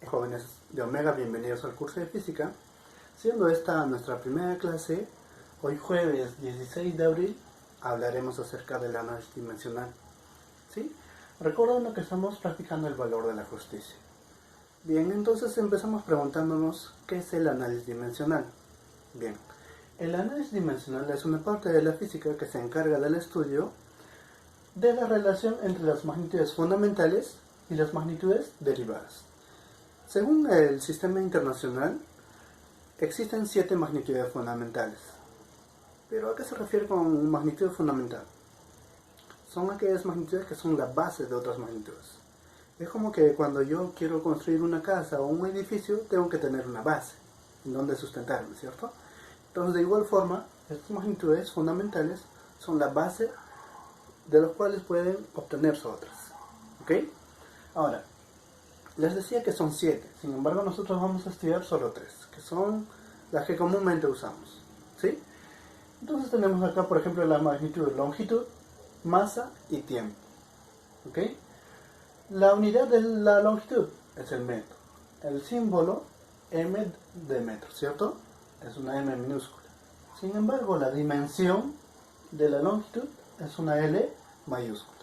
Jóvenes de Omega, bienvenidos al curso de física. Siendo esta nuestra primera clase, hoy jueves 16 de abril hablaremos acerca del análisis dimensional. ¿Sí? Recordando que estamos practicando el valor de la justicia. Bien, entonces empezamos preguntándonos ¿qué es el análisis dimensional? Bien, el análisis dimensional es una parte de la física que se encarga del estudio de la relación entre las magnitudes fundamentales y las magnitudes derivadas. Según el sistema internacional, existen 7 magnitudes fundamentales. ¿Pero a qué se refiere con magnitud fundamental? Son aquellas magnitudes que son la base de otras magnitudes. Es como que cuando yo quiero construir una casa o un edificio, tengo que tener una base en donde sustentarme, ¿cierto? Entonces, de igual forma, estas magnitudes fundamentales son la base de los cuales pueden obtenerse otras. ¿Ok? Ahora, les decía que son 7, sin embargo nosotros vamos a estudiar solo 3, que son las que comúnmente usamos. ¿Sí? Entonces tenemos acá, por ejemplo, la magnitud, longitud, masa y tiempo. ¿Ok? La unidad de la longitud es el metro. El símbolo m de metro, ¿cierto? Es una m minúscula. Sin embargo, la dimensión de la longitud es una L mayúscula.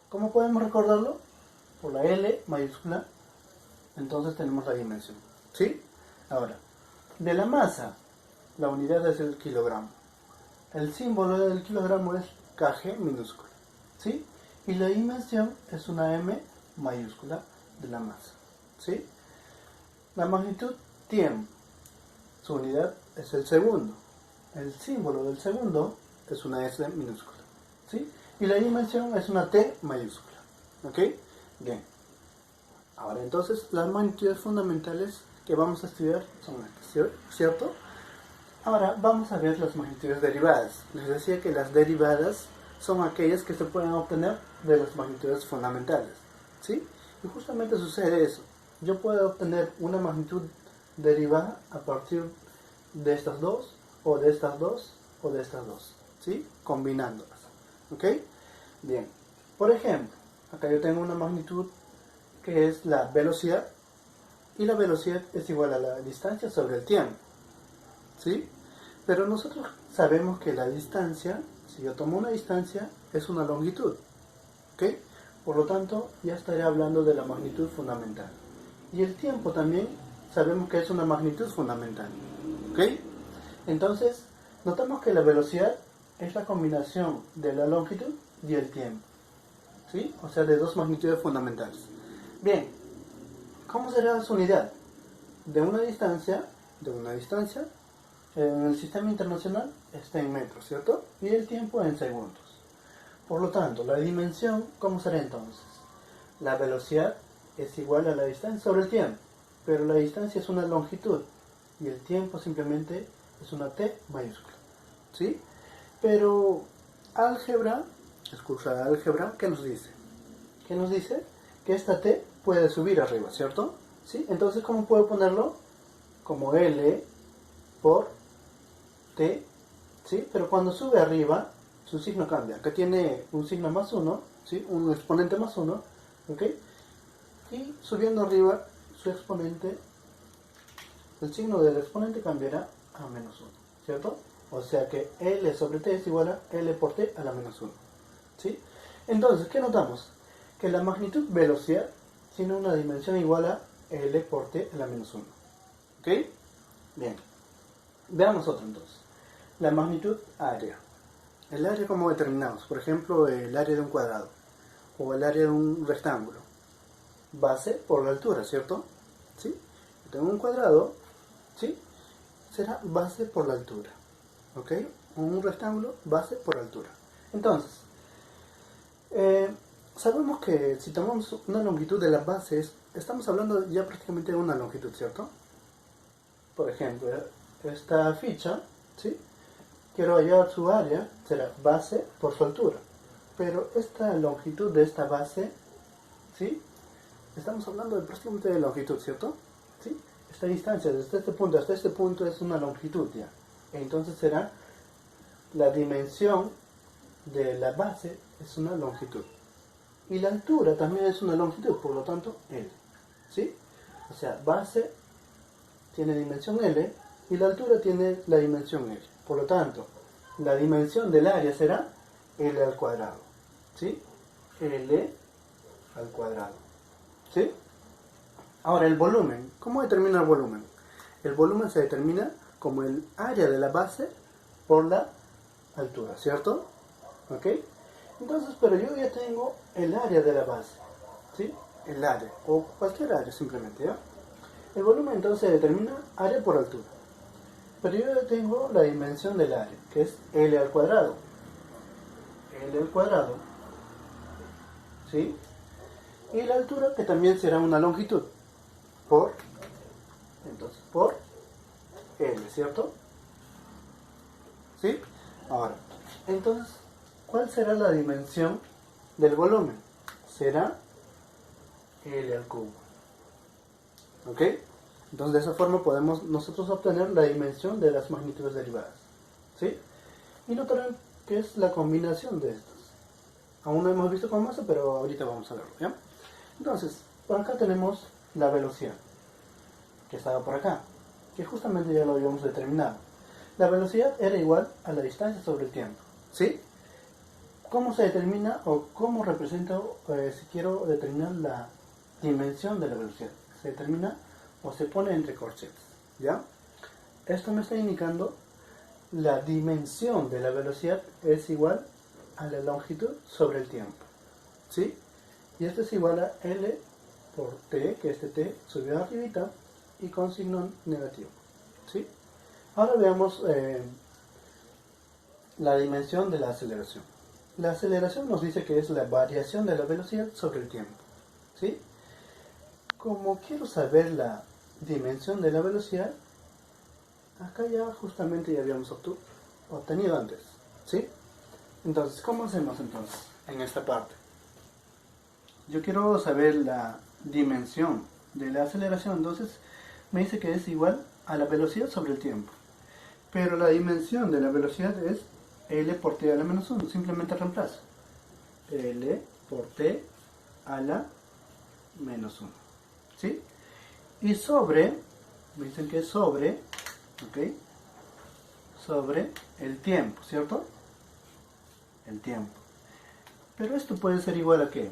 ¿Cómo podemos recordarlo? Por la L mayúscula, entonces tenemos la dimensión. ¿Sí? Ahora, de la masa, la unidad es el kilogramo. El símbolo del kilogramo es kg minúscula. ¿Sí? Y la dimensión es una m mayúscula de la masa. ¿Sí? La magnitud tiempo, su unidad es el segundo. El símbolo del segundo es una s minúscula. ¿Sí? Y la dimensión es una t mayúscula. ¿Ok? Bien. Ahora entonces las magnitudes fundamentales que vamos a estudiar son estas, ¿cierto? Ahora vamos a ver las magnitudes derivadas. Les decía que las derivadas son aquellas que se pueden obtener de las magnitudes fundamentales. ¿Sí? Y justamente sucede eso. Yo puedo obtener una magnitud derivada a partir de estas dos, o de estas dos, o de estas dos. ¿Sí? Combinándolas. ¿Ok? Bien. Por ejemplo, acá yo tengo una magnitud que es la velocidad, y la velocidad es igual a la distancia sobre el tiempo. ¿Sí? Pero nosotros sabemos que la distancia, si yo tomo una distancia, es una longitud. ¿Ok? Por lo tanto, ya estaré hablando de la magnitud fundamental. Y el tiempo también sabemos que es una magnitud fundamental. ¿Ok? Entonces, notamos que la velocidad es la combinación de la longitud y el tiempo. ¿Sí? O sea, de dos magnitudes fundamentales. Bien, ¿cómo será su unidad? De una distancia, en el sistema internacional está en metros, ¿cierto? Y el tiempo en segundos. Por lo tanto, la dimensión, ¿cómo será entonces? La velocidad es igual a la distancia sobre el tiempo, pero la distancia es una longitud y el tiempo simplemente es una t mayúscula. ¿Sí? Pero álgebra, el curso de álgebra, ¿qué nos dice? ¿Qué nos dice? Que esta t puede subir arriba, ¿cierto? ¿Sí? Entonces, ¿cómo puedo ponerlo? Como L por t, ¿sí? Pero cuando sube arriba, su signo cambia. Acá tiene un signo más 1, ¿sí? Un exponente más 1, ¿ok? Y subiendo arriba, su exponente, el signo del exponente cambiará a menos 1, ¿cierto? O sea que L sobre t es igual a L por t a la menos 1, ¿sí? Entonces, ¿qué notamos? Que la magnitud velocidad tiene una dimensión igual a L por t a la menos 1. ¿Ok? Bien. Veamos otro entonces. La magnitud área. El área como determinamos. Por ejemplo, el área de un cuadrado. O el área de un rectángulo. Base por la altura, ¿cierto? ¿Sí? Tengo un cuadrado, ¿sí? Será base por la altura. ¿Ok? Un rectángulo, base por altura. Entonces, sabemos que si tomamos una longitud de las bases, estamos hablando ya prácticamente de una longitud, ¿cierto? Por ejemplo, esta ficha, ¿sí? Quiero hallar su área, será base por su altura. Pero esta longitud de esta base, ¿sí? Estamos hablando de prácticamente de longitud, ¿cierto? ¿Sí? Esta distancia desde este punto hasta este punto es una longitud ya. Entonces será la dimensión de la base es una longitud. Y la altura también es una longitud, por lo tanto, L. ¿Sí? O sea, base tiene dimensión L y la altura tiene la dimensión L. Por lo tanto, la dimensión del área será L al cuadrado. ¿Sí? L al cuadrado. ¿Sí? Ahora, el volumen. ¿Cómo determina el volumen? El volumen se determina como el área de la base por la altura, ¿cierto? ¿Ok? Entonces, pero yo ya tengo el área de la base, ¿sí? El área, o cualquier área simplemente, ¿ya? El volumen entonces se determina área por altura. Pero yo ya tengo la dimensión del área, que es L al cuadrado. L al cuadrado, ¿sí? Y la altura, que también será una longitud, por L, ¿cierto? ¿Sí? Ahora, entonces, ¿cuál será la dimensión del volumen? Será L al cubo. ¿Ok? Entonces, de esa forma podemos nosotros obtener la dimensión de las magnitudes derivadas. ¿Sí? Y notarán que es la combinación de estas. Aún no hemos visto con masa, pero ahorita vamos a verlo, ¿ya? Entonces, por acá tenemos la velocidad, que estaba por acá, que justamente ya lo habíamos determinado. La velocidad era igual a la distancia sobre el tiempo, ¿sí? ¿Cómo se determina o cómo represento si quiero determinar la dimensión de la velocidad? Se determina o se pone entre corchetes, ¿ya? Esto me está indicando la dimensión de la velocidad es igual a la longitud sobre el tiempo, ¿sí? Y esto es igual a L por T, que este T subió arribita y con signo negativo, ¿sí? Ahora veamos la dimensión de la aceleración. La aceleración nos dice que es la variación de la velocidad sobre el tiempo, ¿sí? Como quiero saber la dimensión de la velocidad, acá ya justamente ya habíamos obtenido antes, ¿sí? Entonces, ¿cómo hacemos entonces en esta parte? Yo quiero saber la dimensión de la aceleración, entonces me dice que es igual a la velocidad sobre el tiempo. Pero la dimensión de la velocidad es L por T a la menos 1, simplemente reemplazo. L por T a la menos 1, ¿sí? Y sobre, me dicen que es sobre, ¿ok? Sobre el tiempo, ¿cierto? El tiempo. Pero esto puede ser igual a ¿qué?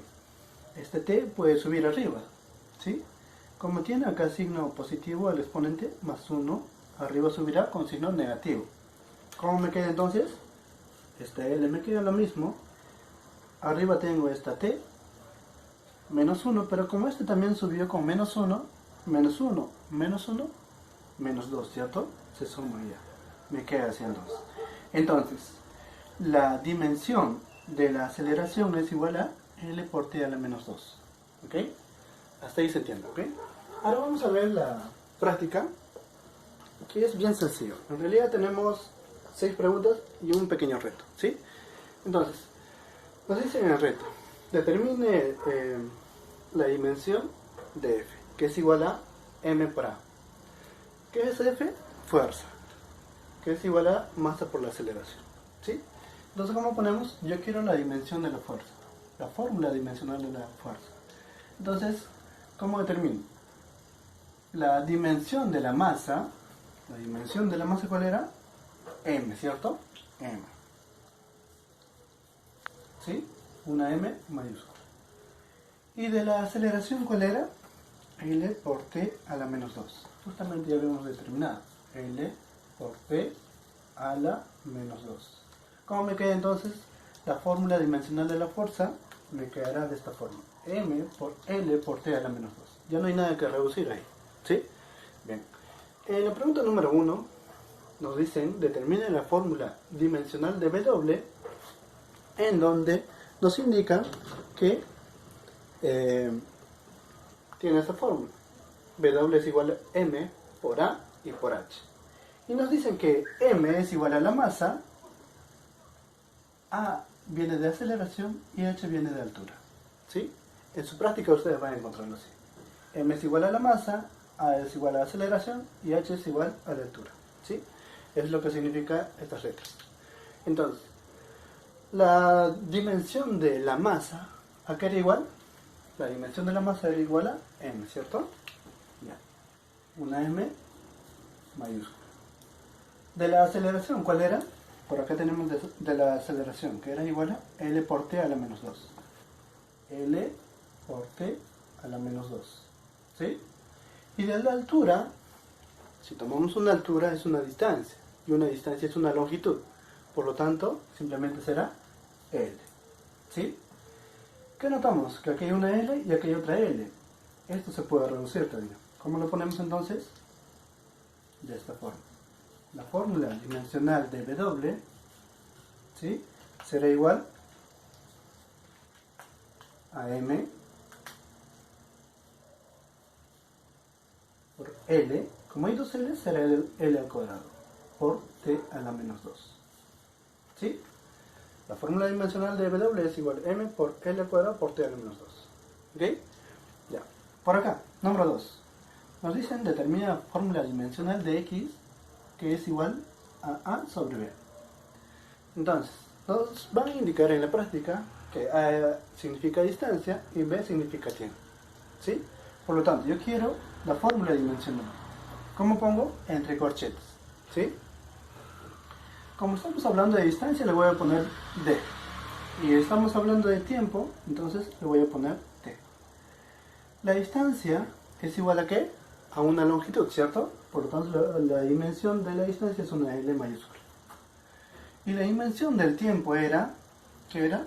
Este T puede subir arriba, ¿sí? Como tiene acá signo positivo al exponente, más 1, arriba subirá con signo negativo. ¿Cómo me queda entonces? Esta L me queda lo mismo. Arriba tengo esta T, menos 1, pero como este también subió con menos 1, menos 1, menos 1, menos 2, ¿cierto? Se suma ya. Me queda haciendo 2. Entonces, la dimensión de la aceleración es igual a L por T a la menos 2. ¿Ok? Hasta ahí se entiende, ¿ok? Ahora vamos a ver la práctica, que es bien sencillo. En realidad tenemos 6 preguntas y un pequeño reto, ¿sí? Entonces, nos dice en el reto, determine la dimensión de F, que es igual a M por A. ¿Qué es F? Fuerza, que es igual a masa por la aceleración, ¿sí? Entonces, ¿cómo ponemos? Yo quiero la dimensión de la fuerza, la fórmula dimensional de la fuerza. Entonces, ¿cómo determino? La dimensión de la masa ¿cuál era? M, ¿cierto? M. ¿Sí? Una M mayúscula. ¿Y de la aceleración cuál era? L por T a la menos 2. Justamente ya habíamos determinado. L por T a la menos 2. ¿Cómo me queda entonces? La fórmula dimensional de la fuerza me quedará de esta forma. M por L por T a la menos 2. Ya no hay nada que reducir ahí, ¿sí? Bien. En la pregunta número 1 nos dicen, determine la fórmula dimensional de W, en donde nos indican que tiene esta fórmula. W es igual a M por A y por H. Y nos dicen que M es igual a la masa, A viene de aceleración y H viene de altura, ¿sí? En su práctica ustedes van a encontrarlo así. M es igual a la masa, A es igual a la aceleración y H es igual a la altura, ¿sí? Es lo que significa estas letras. Entonces, la dimensión de la masa, ¿a qué era igual? La dimensión de la masa era igual a M, ¿cierto? Ya. Una M mayúscula. De la aceleración, ¿cuál era? Por acá tenemos de la aceleración, que era igual a L por T a la menos 2. L por T a la menos 2. ¿Sí? Y de la altura, si tomamos una altura es una distancia, y una distancia es una longitud. Por lo tanto, simplemente será L. ¿Sí? ¿Qué notamos? Que aquí hay una L y aquí hay otra L. Esto se puede reducir todavía. ¿Cómo lo ponemos entonces? De esta forma. La fórmula dimensional de W, ¿sí?, será igual a M por L. Como hay dos L, será L al cuadrado por T a la menos 2. ¿Sí? La fórmula dimensional de W es igual a M por L al cuadrado por T a la menos 2. ¿Ok? Ya. Por acá, número 2. Nos dicen determina la fórmula dimensional de X, que es igual a sobre B. Entonces, nos van a indicar en la práctica que A significa distancia y B significa tiempo. ¿Sí? Por lo tanto, yo quiero la fórmula dimensional. ¿Cómo pongo? Entre corchetes. ¿Sí? Como estamos hablando de distancia, le voy a poner D. Y estamos hablando de tiempo, entonces le voy a poner T. La distancia es igual a ¿qué? A una longitud, ¿cierto? Por lo tanto, la dimensión de la distancia es una L mayúscula. Y la dimensión del tiempo era, ¿qué era?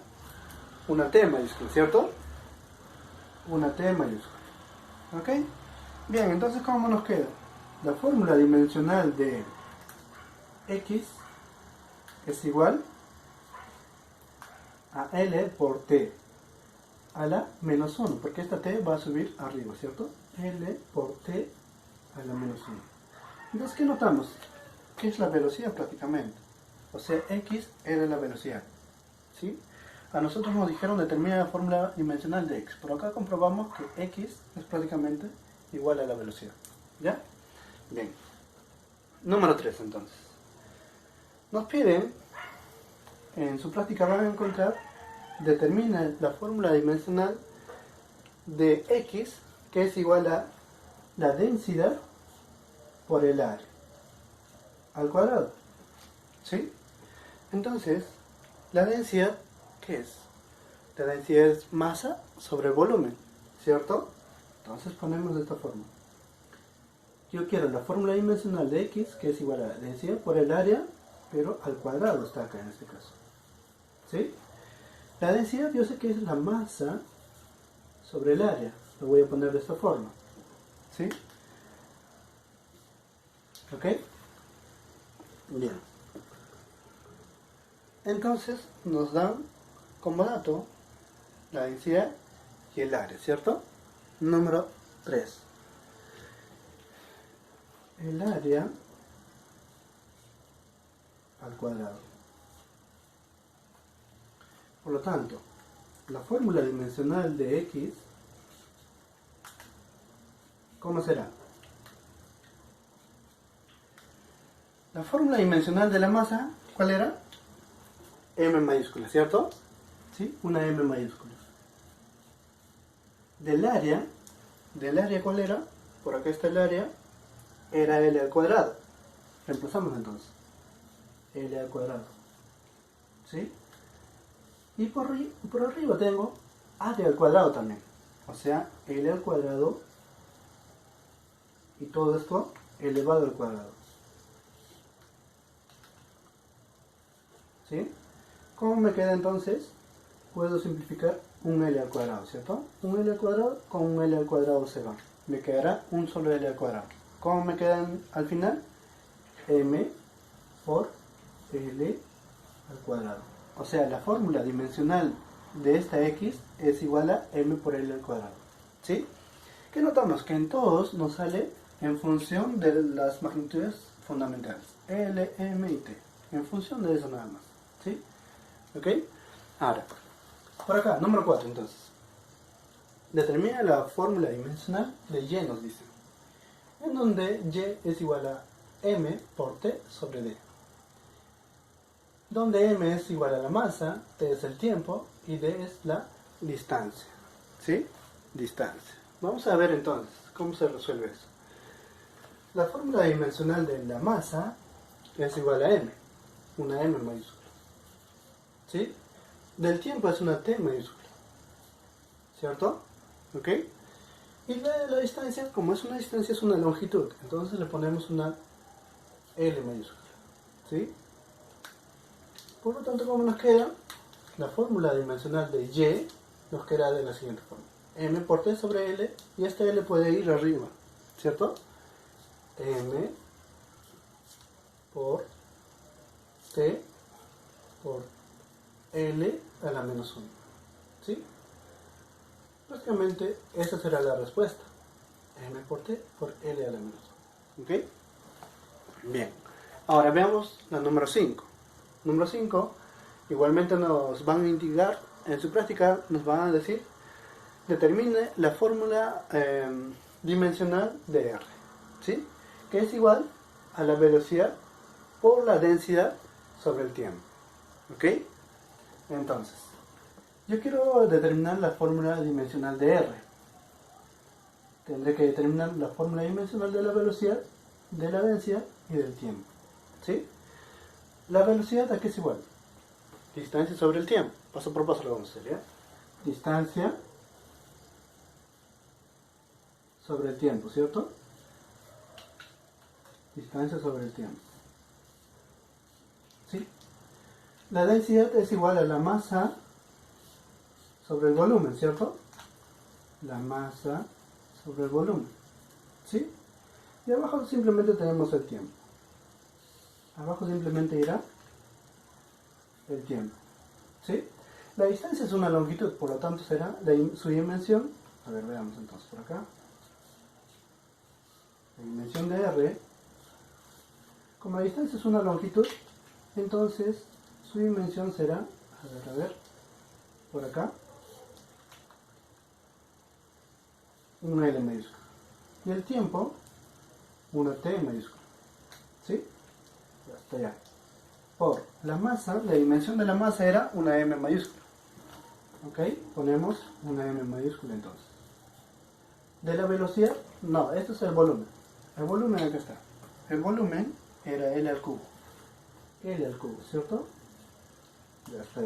Una T mayúscula, ¿cierto? Una T mayúscula. ¿Ok? Bien, entonces, ¿cómo nos queda? La fórmula dimensional de X es igual a L por T a la menos 1, porque esta T va a subir arriba, ¿cierto? L por T a la menos 1. Entonces, ¿qué notamos? ¿Qué es la velocidad prácticamente? O sea, X era la velocidad. ¿Sí? A nosotros nos dijeron determinar la fórmula dimensional de X. Por acá comprobamos que X es prácticamente igual a la velocidad. ¿Ya? Bien. Número 3 entonces. Nos piden, en su práctica van a encontrar, determina la fórmula dimensional de X, que es igual a la densidad por el área al cuadrado. ¿Sí? Entonces, la densidad, ¿qué es? La densidad es masa sobre volumen, ¿cierto? Entonces ponemos de esta forma. Yo quiero la fórmula dimensional de X, que es igual a la densidad por el área, pero al cuadrado está acá en este caso. ¿Sí? La densidad yo sé que es la masa sobre el área. Lo voy a poner de esta forma. ¿Sí? ¿Ok? Bien. Entonces nos dan como dato la densidad y el área, ¿cierto? Número 3. El área al cuadrado. Por lo tanto, la fórmula dimensional de X, ¿cómo será? La fórmula dimensional de la masa, ¿cuál era? M mayúscula, ¿cierto? ¿Sí? Una M mayúscula. Del área ¿cuál era? Por acá está el área, era L al cuadrado. Reemplazamos entonces. L al cuadrado. ¿Sí? Y por arriba tengo área al cuadrado también. O sea, L al cuadrado y todo esto elevado al cuadrado. ¿Sí? ¿Cómo me queda entonces? Puedo simplificar un L al cuadrado, ¿cierto? Un L al cuadrado con un L al cuadrado se va. Me quedará un solo L al cuadrado. ¿Cómo me quedan al final? M por L al cuadrado. O sea, la fórmula dimensional de esta X es igual a M por L al cuadrado. ¿Sí? ¿Qué notamos? Que en todos nos sale en función de las magnitudes fundamentales. L, M y T. En función de eso nada más. ¿Sí? ¿Ok? Ahora, por acá, número 4 entonces. Determina la fórmula dimensional de Y, nos dice. En donde Y es igual a M por T sobre D. Donde M es igual a la masa, T es el tiempo y D es la distancia. ¿Sí? Distancia. Vamos a ver entonces ¿Cómo se resuelve eso? La fórmula dimensional de la masa es igual a m, una m mayúscula. ¿Sí? Del tiempo es una t mayúscula. ¿Cierto? ¿Ok? Y la distancia, como es una distancia, es una longitud. Entonces le ponemos una L mayúscula. ¿Sí? Por lo tanto, ¿cómo nos queda? La fórmula dimensional de Y nos queda de la siguiente forma. M por T sobre L, y esta L puede ir arriba. ¿Cierto? M por T por L a la menos 1. ¿Sí? Prácticamente esa será la respuesta. M por T por L a la menos 1. ¿Ok? Bien. Ahora veamos la número 5. Número 5, igualmente nos van a indicar, en su práctica nos van a decir, determine la fórmula dimensional de R. ¿Sí? Que es igual a la velocidad por la densidad sobre el tiempo. ¿Ok? Entonces, yo quiero determinar la fórmula dimensional de R. Tendré que determinar la fórmula dimensional de la velocidad, de la densidad y del tiempo. ¿Sí? La velocidad, ¿a qué es igual? Distancia sobre el tiempo. Paso por paso lo vamos a hacer, ¿ya? Distancia sobre el tiempo, ¿cierto? Distancia sobre el tiempo. ¿Sí? La densidad es igual a la masa sobre el volumen, ¿cierto? La masa sobre el volumen. ¿Sí? Y abajo simplemente tenemos el tiempo. Abajo simplemente irá el tiempo. ¿Sí? La distancia es una longitud, por lo tanto será su dimensión. A ver, veamos entonces por acá. La dimensión de R, como la distancia es una longitud, entonces su dimensión será, a ver, por acá, una L mayúscula. Y el tiempo, una T mayúscula. ¿Sí? Hasta allá. Por la masa, la dimensión de la masa era una M mayúscula. ¿Ok? Ponemos una M mayúscula entonces. De la velocidad, no, esto es el volumen. El volumen acá está. El volumen era L al cubo. L al cubo, ¿cierto? Ya está.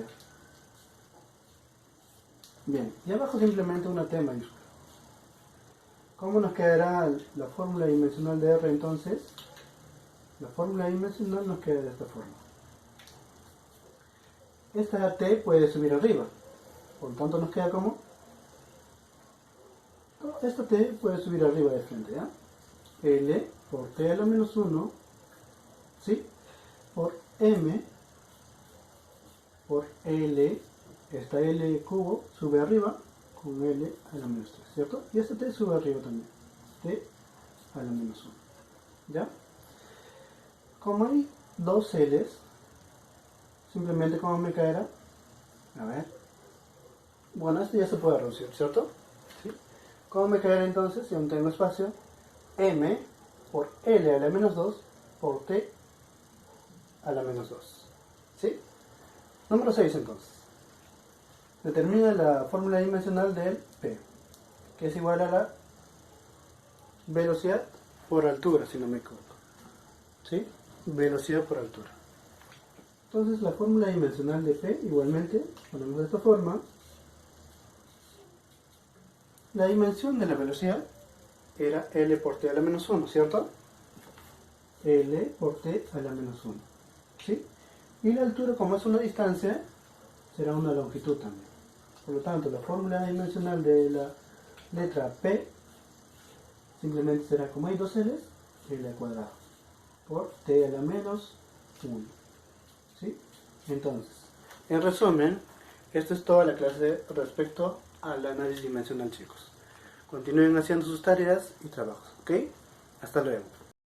Bien, y abajo simplemente una T mayúscula. ¿Cómo nos quedará la fórmula dimensional de R entonces? La fórmula dimensional nos queda de esta forma. Esta T puede subir arriba, por lo tanto nos queda como esta T puede subir arriba de frente, ¿ya? L por T a la menos 1, ¿sí? Por M por L, esta L cubo sube arriba con L a la menos 3, ¿cierto? Y esta T sube arriba también, T a la menos 1, ¿ya? Como hay dos L's, simplemente como me caerá, a ver, bueno, esto ya se puede reducir, ¿cierto? ¿Sí? ¿Cómo me caerá entonces, si aún tengo espacio? M por L a la menos 2 por T a la menos 2, ¿sí? Número 6 entonces. Determina la fórmula dimensional del P, que es igual a la velocidad por altura, si no me equivoco, ¿sí? Velocidad por altura. Entonces la fórmula dimensional de P igualmente ponemos de esta forma. La dimensión de la velocidad era L por T a la menos 1, ¿cierto? L por T a la menos 1, ¿sí? Y la altura, como es una distancia, será una longitud también. Por lo tanto, la fórmula dimensional de la letra P simplemente será, como hay dos L's, L al cuadrado por T a la menos 1, ¿sí? Entonces, en resumen, esto es toda la clase respecto al análisis dimensional, chicos. Continúen haciendo sus tareas y trabajos, ¿ok? Hasta luego.